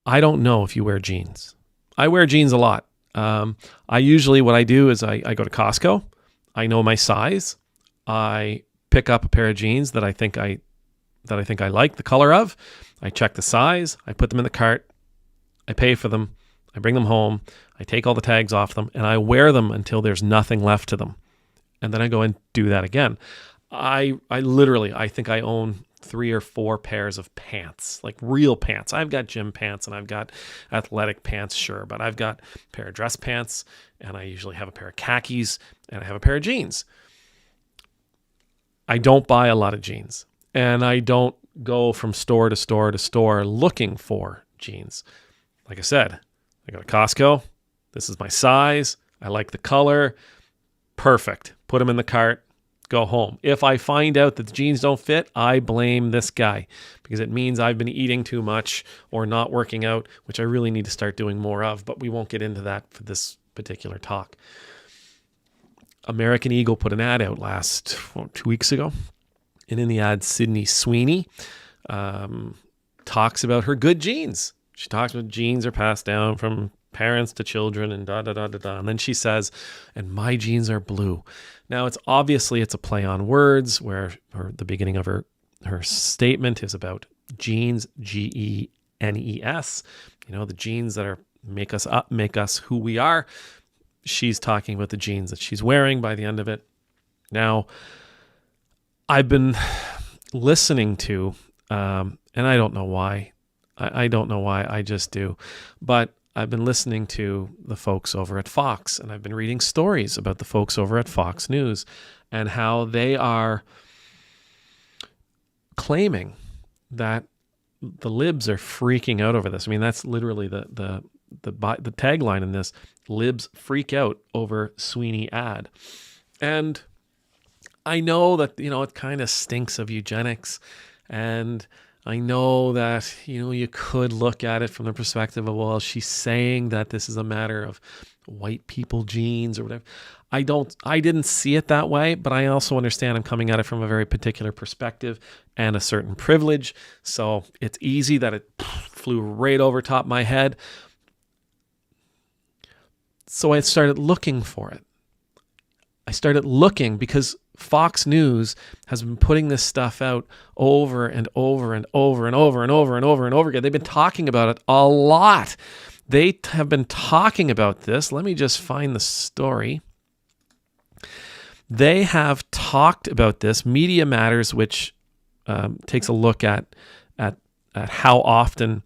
I don't know if you wear jeans. I wear jeans a lot. I usually, what I do is I go to Costco. I know my size. I pick up a pair of jeans that I think I like the color of. I check the size. I put them in the cart. I pay for them. I bring them home. I take all the tags off them and I wear them until there's nothing left to them. And then I go and do that again. I think I own 3 or 4 pairs of pants, like real pants. I've got gym pants and I've got athletic pants, sure, but I've got a pair of dress pants and I usually have a pair of khakis and I have a pair of jeans. I don't buy a lot of jeans and I don't go from store to store to store looking for jeans. Like I said, I go to Costco. This is my size. I like the color. Perfect. Put them in the cart. Go home. If I find out that the jeans don't fit, I blame this guy because it means I've been eating too much or not working out, which I really need to start doing more of, but we won't get into that for this particular talk. American Eagle put an ad out 2 weeks ago. And in the ad, Sydney Sweeney talks about her good genes. She talks about genes are passed down from parents to children and da-da-da-da-da. And then she says, and my genes are blue. Now, it's a play on words where the beginning of her statement is about genes, Genes. The genes that make us up, make us who we are. She's talking about the jeans that she's wearing by the end of it. Now, I've been listening to, and I don't know why. I don't know why, I just do. But I've been listening to the folks over at Fox, and I've been reading stories about the folks over at Fox News and how they are claiming that the libs are freaking out over this. I mean, that's literally the tagline in this. Libs freak out over Sweeney ad. And I know that, it kind of stinks of eugenics, and I know that, you could look at it from the perspective of, well, she's saying that this is a matter of white people genes or whatever. I didn't see it that way, but I also understand I'm coming at it from a very particular perspective and a certain privilege. So it's easy that it flew right over top my head. So I started looking for it. I started looking because Fox News has been putting this stuff out over and over and over and over and over and over and over again. They've been talking about it a lot. They have been talking about this. Let me just find the story. They have talked about this. Media Matters, which takes a look at how often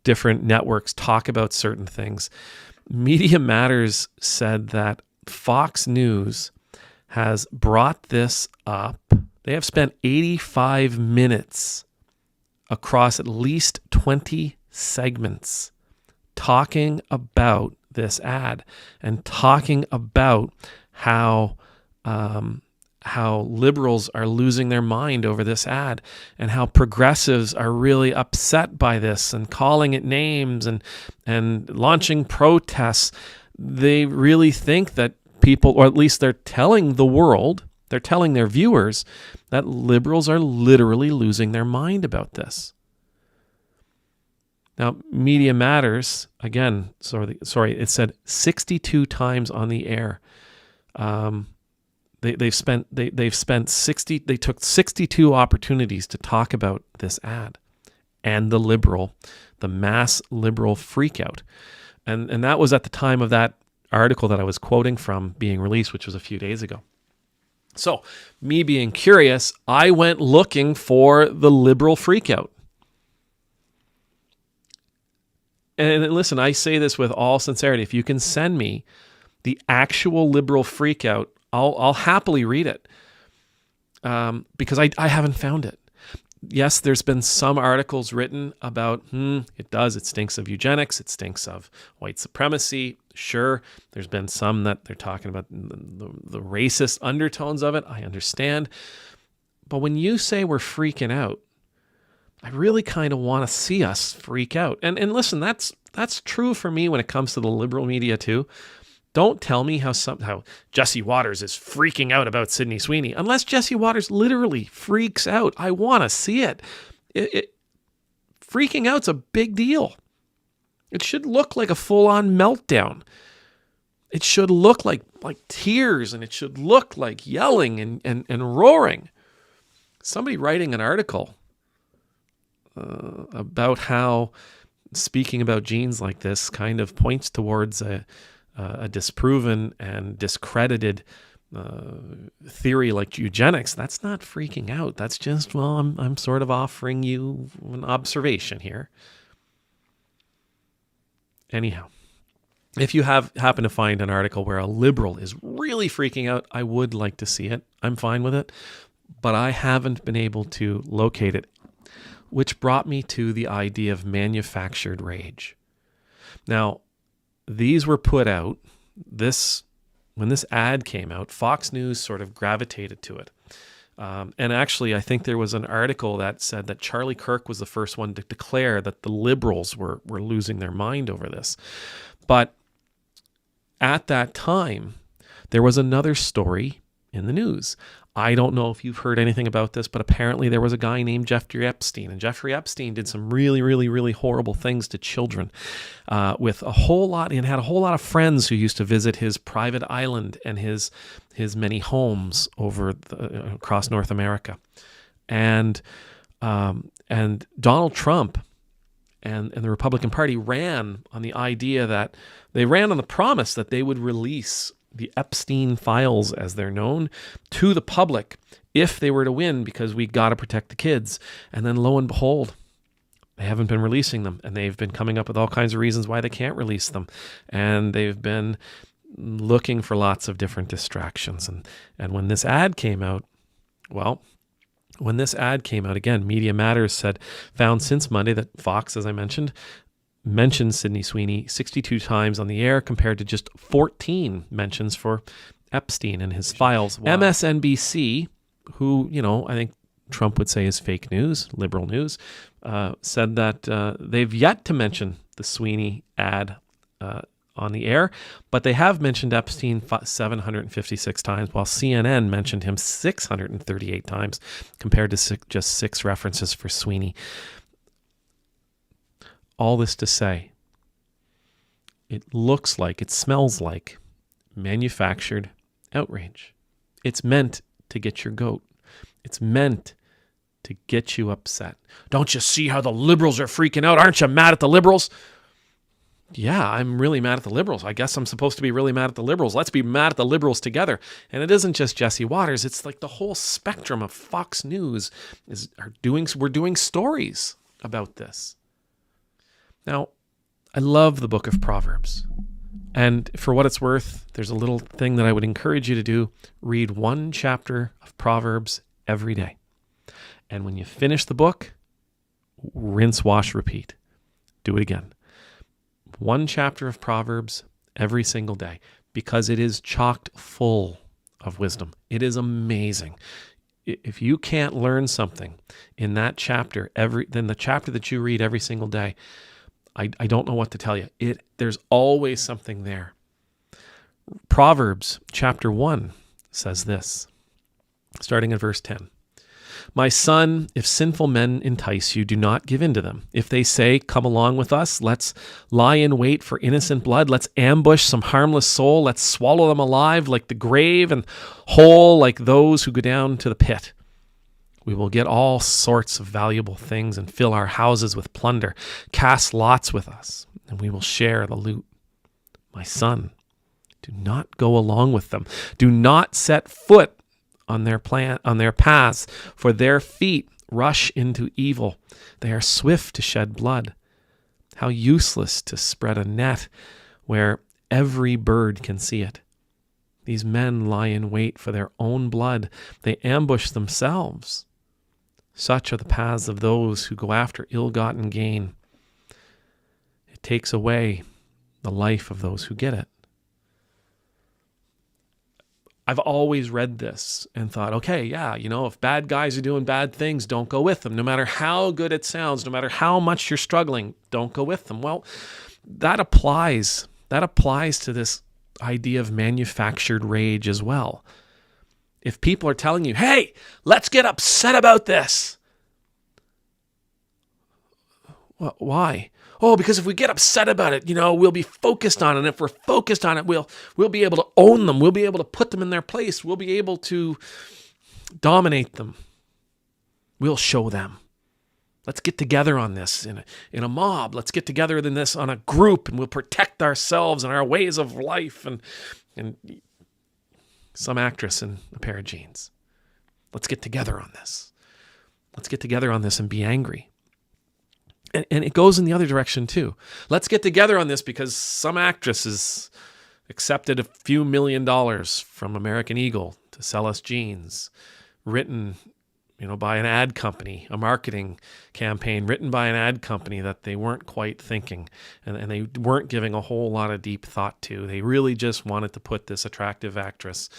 different networks talk about certain things. Media Matters said that Fox News has brought this up. They have spent 85 minutes across at least 20 segments talking about this ad and talking about how liberals are losing their mind over this ad and how progressives are really upset by this and calling it names and launching protests. They really think that people, or at least they're telling the world, they're telling their viewers that liberals are literally losing their mind about this. Now, Media Matters, again, it said 62 times on the air. They took 62 opportunities to talk about this ad and the mass liberal freakout. And that was at the time of that article that I was quoting from being released, which was a few days ago. So, me being curious, I went looking for the liberal freakout. And listen, I say this with all sincerity. If you can send me the actual liberal freakout, I'll happily read it because I haven't found it. Yes, there's been some articles written about, it stinks of eugenics, it stinks of white supremacy. Sure, there's been some that they're talking about the racist undertones of it. I understand. But when you say we're freaking out, I really kind of want to see us freak out. And listen, that's true for me when it comes to the liberal media too. Don't tell me how Jesse Waters is freaking out about Sydney Sweeney. Unless Jesse Waters literally freaks out, I want to see it. Freaking out's a big deal. It should look like a full-on meltdown. It should look like tears, and it should look like yelling and roaring. Somebody writing an article about how speaking about genes like this kind of points towards a disproven and discredited theory like eugenics. That's not freaking out. That's just, well, I'm sort of offering you an observation here. Anyhow, if you happen to find an article where a liberal is really freaking out, I would like to see it. I'm fine with it, but I haven't been able to locate it, which brought me to the idea of manufactured rage. Now, these were put out, when this ad came out, Fox News sort of gravitated to it. And actually, I think there was an article that said that Charlie Kirk was the first one to declare that the liberals were losing their mind over this. But at that time, there was another story in the news. I don't know if you've heard anything about this, but apparently there was a guy named Jeffrey Epstein. And Jeffrey Epstein did some really, really, really horrible things to children with a whole lot, and had a whole lot of friends who used to visit his private island and his many homes across North America. And Donald Trump and the Republican Party ran on the promise that they would release the Epstein files, as they're known, to the public if they were to win, because we got to protect the kids. And then lo and behold, they haven't been releasing them, and they've been coming up with all kinds of reasons why they can't release them. And they've been looking for lots of different distractions. And when this ad came out, again, Media Matters found since Monday that Fox, as I mentioned Sydney Sweeney 62 times on the air compared to just 14 mentions for Epstein and his files. Wow. MSNBC, who, I think Trump would say is fake news, liberal news, said that they've yet to mention the Sweeney ad on the air, but they have mentioned Epstein 756 times, while CNN mentioned him 638 times compared to just 6 references for Sweeney. All this to say, it looks like, it smells like manufactured outrage. It's meant to get your goat. It's meant to get you upset. Don't you see how the liberals are freaking out? Aren't you mad at the liberals? Yeah, I'm really mad at the liberals. I guess I'm supposed to be really mad at the liberals. Let's be mad at the liberals together. And it isn't just Jesse Waters. It's like the whole spectrum of Fox News we're doing stories about this. Now, I love the book of Proverbs. And for what it's worth, there's a little thing that I would encourage you to do. Read one chapter of Proverbs every day. And when you finish the book, rinse, wash, repeat. Do it again. One chapter of Proverbs every single day, because it is chocked full of wisdom. It is amazing. If you can't learn something in that chapter, then the chapter that you read every single day, I don't know what to tell you. There's always something there. Proverbs chapter 1 says this, starting at verse 10. My son, if sinful men entice you, do not give in to them. If they say, come along with us, let's lie in wait for innocent blood. Let's ambush some harmless soul. Let's swallow them alive like the grave and whole like those who go down to the pit. We will get all sorts of valuable things and fill our houses with plunder. Cast lots with us, and we will share the loot. My son, do not go along with them. Do not set foot on their paths, for their feet rush into evil. They are swift to shed blood. How useless to spread a net where every bird can see it. These men lie in wait for their own blood. They ambush themselves. Such are the paths of those who go after ill-gotten gain. It takes away the life of those who get it. I've always read this and thought, okay, yeah, if bad guys are doing bad things, don't go with them. No matter how good it sounds, no matter how much you're struggling, don't go with them. Well, that applies to this idea of manufactured rage as well. If people are telling you, hey, let's get upset about this. Well, why? Oh, because if we get upset about it, we'll be focused on it. And if we're focused on it, we'll be able to own them. We'll be able to put them in their place. We'll be able to dominate them. We'll show them. Let's get together on this in a mob. Let's get together in this on a group, and we'll protect ourselves and our ways of life. And some actress in a pair of jeans. Let's get together on this. Let's get together on this and be angry. And it goes in the other direction too. Let's get together on this because some actress has accepted a few $1 million from American Eagle to sell us jeans, written by an ad company, a marketing campaign written by an ad company that they weren't quite thinking and they weren't giving a whole lot of deep thought to. They really just wanted to put this attractive actress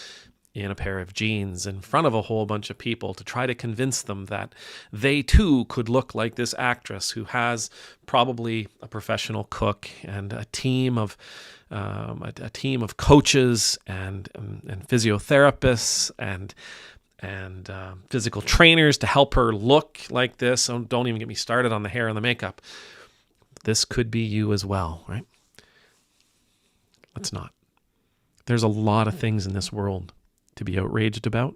in a pair of jeans in front of a whole bunch of people to try to convince them that they too could look like this actress who has probably a professional cook and a team of coaches and physiotherapists and physical trainers to help her look like this. So don't even get me started on the hair and the makeup. This could be you as well, right? Let's not. There's a lot of things in this world to be outraged about.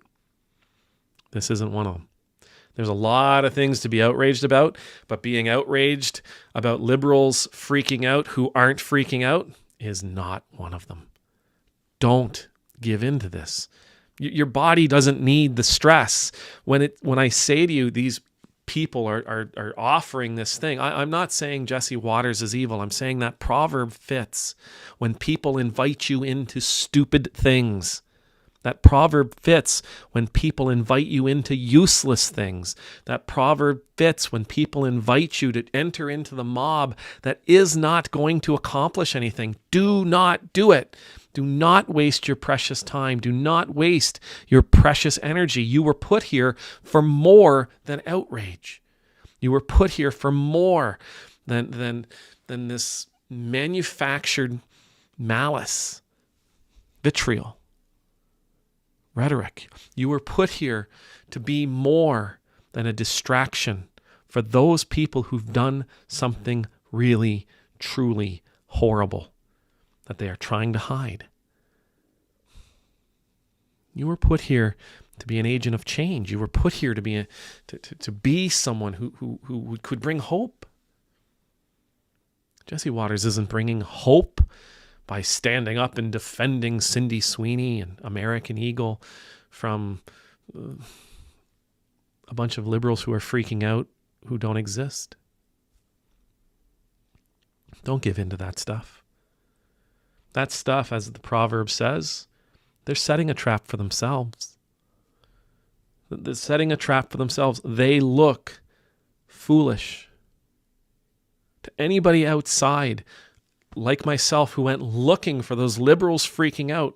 This isn't one of them. There's a lot of things to be outraged about, but being outraged about liberals freaking out who aren't freaking out is not one of them. Don't give in to this. Your body doesn't need the stress. When I say to you, these people are offering this thing, I'm not saying Jesse Waters is evil. I'm saying that proverb fits. When people invite you into stupid things, that proverb fits when people invite you into useless things. That proverb fits when people invite you to enter into the mob that is not going to accomplish anything. Do not do it. Do not waste your precious time. Do not waste your precious energy. You were put here for more than outrage. You were put here for more than this manufactured malice, vitriol, rhetoric. You were put here to be more than a distraction for those people who've done something really, truly horrible that they are trying to hide. You were put here to be an agent of change. You were put here to be to be someone who could bring hope. Jesse Waters isn't bringing hope by standing up and defending Sydney Sweeney and American Eagle from a bunch of liberals who are freaking out who don't exist. Don't give in to that stuff. That stuff, as the proverb says, they're setting a trap for themselves. They're setting a trap for themselves. They look foolish to anybody outside, like myself, who went looking for those liberals freaking out.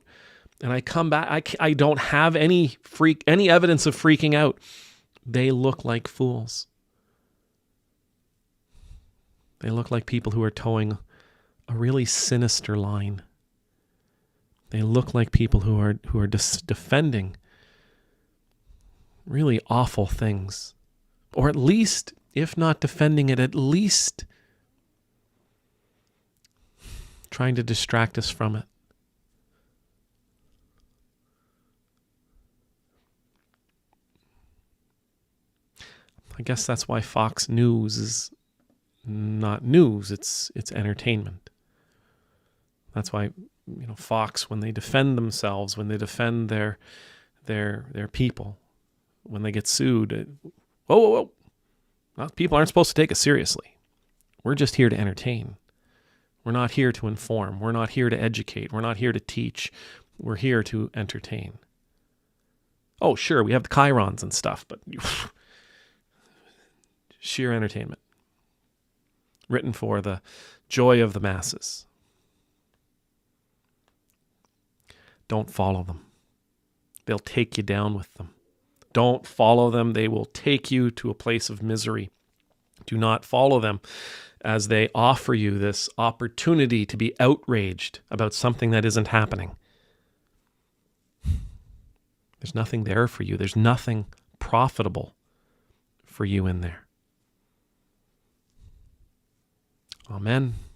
And I come back, I don't have any evidence of freaking out. They look like fools. They look like people who are towing a really sinister line. They look like people who are defending really awful things. Or at least, if not defending it, at least trying to distract us from it. I guess that's why Fox News is not news, it's entertainment. That's why Fox, when they defend themselves, when they defend their people, when they get sued, whoa. People aren't supposed to take us seriously. We're just here to entertain. We're not here to inform. We're not here to educate. We're not here to teach. We're here to entertain. Oh, sure, we have the chyrons and stuff, but sheer entertainment. Written for the joy of the masses. Don't follow them. They'll take you down with them. Don't follow them. They will take you to a place of misery. Do not follow them as they offer you this opportunity to be outraged about something that isn't happening. There's nothing there for you. There's nothing profitable for you in there. Amen.